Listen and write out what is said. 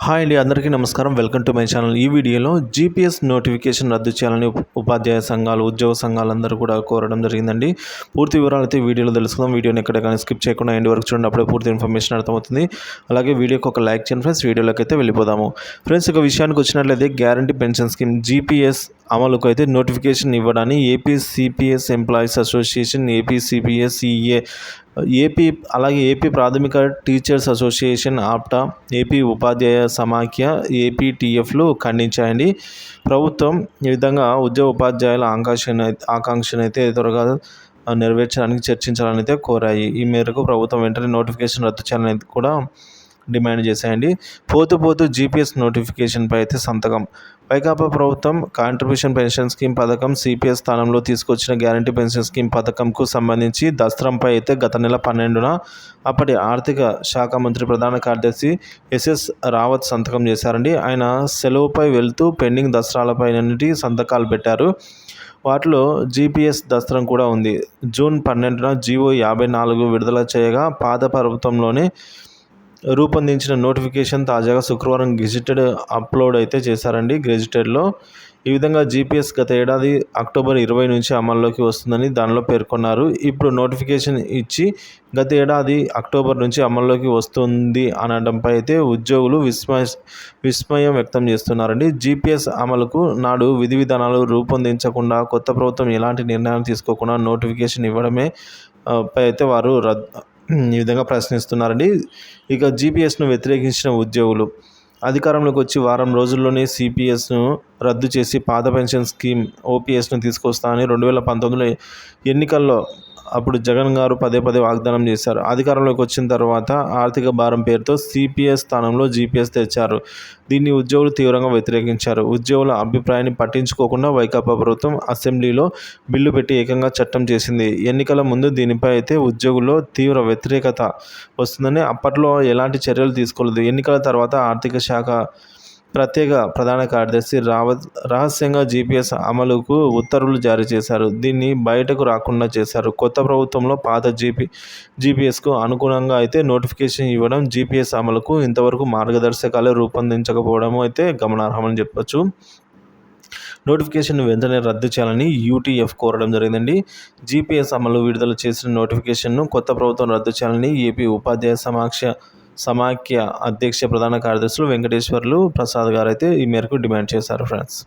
Hi అండి, అందరికీ నమస్కారం. Welcome to my channel. ఈ వీడియోలో జీపీఎస్ నోటిఫికేషన్ రద్దు చేయాలని ఉపాధ్యాయ సంఘాలు, ఉద్యోగ సంఘాలందరూ కూడా కోరడం జరిగిందండి. పూర్తి వివరాలు అయితే వీడియోలో తెలుసుకుందాం. వీడియోని ఎక్కడ కానీ స్కిప్ చేయకుండా ఎండ్ వరకు చూడండి, అప్పుడే పూర్తి ఇన్ఫర్మేషన్ అర్థమవుతుంది. అలాగే వీడియోకి ఒక లైక్ చేయండి ఫ్రెండ్స్. వీడియోలోకి అయితే వెళ్ళిపోదాము. ఫ్రెండ్స్, ఇక విషయానికి వచ్చినట్లయితే గ్యారంటీ పెన్షన్ స్కీమ్ జీపీఎస్ అమలుకు అయితే నోటిఫికేషన్ ఇవ్వడాన్ని AP CPS employees association, AP CPS EA, AP ప్రాథమిక టీచర్స్ అసోసియేషన్ ఆప్టా, ఏపీ ఉపాధ్యాయ సమాఖ్య ఏపీటీఎఫ్లు ఖండించాయండి. ప్రభుత్వం ఈ విధంగా ఉద్యోగ ఉపాధ్యాయుల ఆకాంక్షను అయితే త్వరగా నెరవేర్చడానికి చర్చించాలని అయితే కోరాయి. ఈ మేరకు ప్రభుత్వం వెంటనే నోటిఫికేషన్ రద్దు చేయాలని కూడా డిమాండ్ చేశాయండి. పోతూ జీపీఎస్ నోటిఫికేషన్పై అయితే సంతకం. వైకాపా ప్రభుత్వం కాంట్రిబ్యూషన్ పెన్షన్ స్కీమ్ పథకం సిపిఎస్ స్థానంలో తీసుకొచ్చిన గ్యారంటీ పెన్షన్ స్కీమ్ పథకంకు సంబంధించి దస్త్రంపై అయితే గత నెల 12న అప్పటి ఆర్థిక శాఖ మంత్రి ప్రధాన కార్యదర్శి ఎస్ఎస్ రావత్ సంతకం చేశారండి. ఆయన సెలవుపై వెళ్తూ పెండింగ్ దస్త్రాలపైనన్నిటి సంతకాలు పెట్టారు. వాటిలో జీపీఎస్ దస్త్రం కూడా ఉంది. జూన్ 12న జీవో 54 విడుదల చేయగా పాత ప్రభుత్వంలోనే రూపొందించిన నోటిఫికేషన్ తాజాగా శుక్రవారం గెజిటెడ్ అప్లోడ్ అయితే చేశారండి. గెజిటెడ్లో ఈ విధంగా జీపీఎస్ గత ఏడాది అక్టోబర్ 20 నుంచి అమల్లోకి వస్తుందని దానిలో పేర్కొన్నారు. ఇప్పుడు నోటిఫికేషన్ ఇచ్చి గత ఏడాది అక్టోబర్ నుంచి అమల్లోకి వస్తుంది అనడంపై అయితే ఉద్యోగులు విస్మయం వ్యక్తం చేస్తున్నారండి. జీపీఎస్ అమలుకు నాడు విధి విధానాలు రూపొందించకుండా కొత్త ప్రభుత్వం ఎలాంటి నిర్ణయాలు తీసుకోకుండా నోటిఫికేషన్ ఇవ్వడమే పై అయితే వారు ఈ విధంగా ప్రశ్నిస్తున్నారండి. ఇక జీపీఎస్ను వ్యతిరేకించిన ఉద్యోగులు అధికారంలోకి వచ్చి వారం రోజుల్లోనే సిపిఎస్ను రద్దు చేసి పాత పెన్షన్ స్కీమ్ ఓపీఎస్ను తీసుకొస్తామని 2019 ఎన్నికల్లో అప్పుడు జగన్ గారు పదే వాగ్దానం చేశారు. అధికారంలోకి వచ్చిన తర్వాత ఆర్థిక భారం పేరుతో సిపిఎస్ స్థానంలో జీపీఎస్ తెచ్చారు. దీన్ని ఉద్యోగులు తీవ్రంగా వ్యతిరేకించారు. ఉద్యోగుల అభిప్రాయాన్ని పట్టించుకోకుండా వైకాపా ప్రభుత్వం అసెంబ్లీలో బిల్లు పెట్టి ఏకంగా చట్టం చేసింది. ఎన్నికల ముందు దీనిపై అయితే ఉద్యోగుల్లో తీవ్ర వ్యతిరేకత వస్తుందని అప్పట్లో ఎలాంటి చర్యలు తీసుకోలేదు. ఎన్నికల తర్వాత ఆర్థిక శాఖ ప్రత్యేక ప్రధాన కార్యదర్శి రావత్ రహస్యంగా జీపీఎస్ అమలుకు ఉత్తర్వులు జారీ చేశారు. దీన్ని బయటకు రాకుండా చేశారు. కొత్త ప్రభుత్వంలో పాత జీపీఎస్కు అనుగుణంగా అయితే నోటిఫికేషన్ ఇవ్వడం, జీపీఎస్ అమలుకు ఇంతవరకు మార్గదర్శకాలు రూపొందించకపోవడం అయితే గమనార్హమని చెప్పొచ్చు. నోటిఫికేషన్ వెంటనే రద్దు చేయాలని యూటీఎఫ్ కోరడం జరిగిందండి. జీపీఎస్ అమలు విడుదల చేసిన నోటిఫికేషన్ను కొత్త ప్రభుత్వం రద్దు చేయాలని ఏపీ ఉపాధ్యాయ సమాఖ్య అధ్యక్ష ప్రధాన కార్యదర్శులు వెంకటేశ్వర్లు ప్రసాద్ గారు అయితే ఈ మేరకు డిమాండ్ చేశారు ఫ్రెండ్స్.